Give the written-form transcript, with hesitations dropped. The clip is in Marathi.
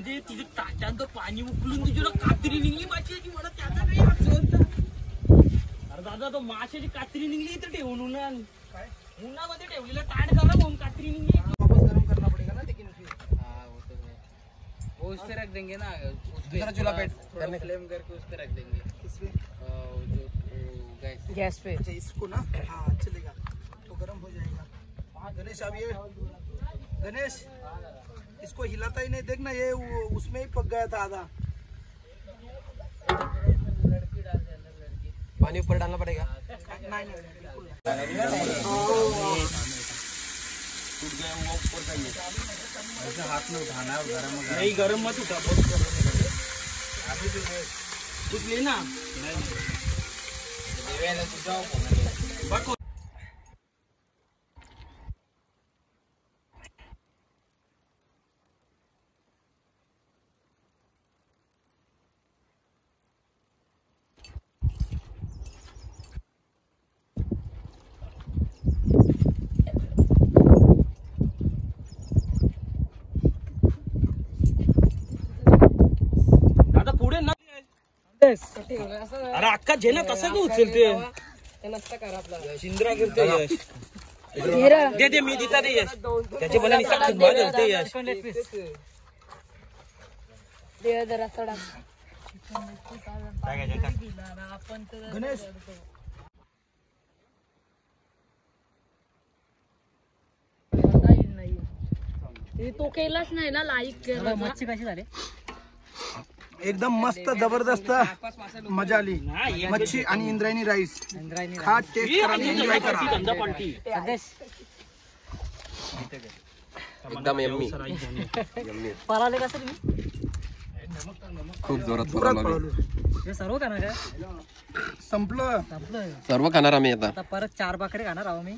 म्हणजे तिथे ताट्यांचं पाणी उकळून तुझ्या कात्री निघली माशाची मला त्याचा काही अर्थ. अरे दादा तो माशाची कात्री निघली इथं ठेवून उन्हामध्ये ठेवलेला ताट करा म्हणून कात्री निघली. वापस गरम करना पडेगा ना लेकिन वो उस पे रख देंगे ना, दूसरा चूल्हा पे फ्लेम करके उस पे रख देंगे. किस पे? जो गैस पे. अच्छा इसको ना, हाँ चलेगा तो गरम हो जाएगा. गणेश अब ये गणेश इसको हिलाता ही नहीं, देखना ये उसमें ही पक गया था आधा. पानी ऊपर डालना पड़ेगा. नहीं टूट गया वो ऊपर का ये. ऐसे हाथ में उठाना है, गरम नहीं, गरम मत उठा, बहुत गरम है. अभी तो कुछ लेना नहीं. अरे अक्का जे ना तसं का उचलते शिंद्रा करते यश. दे दे मी देता दे यश. त्याचे मला यश गणेश. तो केलाच नाही ना लाईक. मच्छी कशी झाली? एकदम मस्त जबरदस्त मजा आली. मच्छी आणि इंद्रायणी राईस खा, टेस्ट करा, एन्जॉय करा. एकदम यम्मी. पळाले कसं तुम्ही? खूप जोरात पळालो. हे सर्व खाणार का? संपलं सर्व खाणार आम्ही आता. परत 4 भाकरी खाणार आहो मी.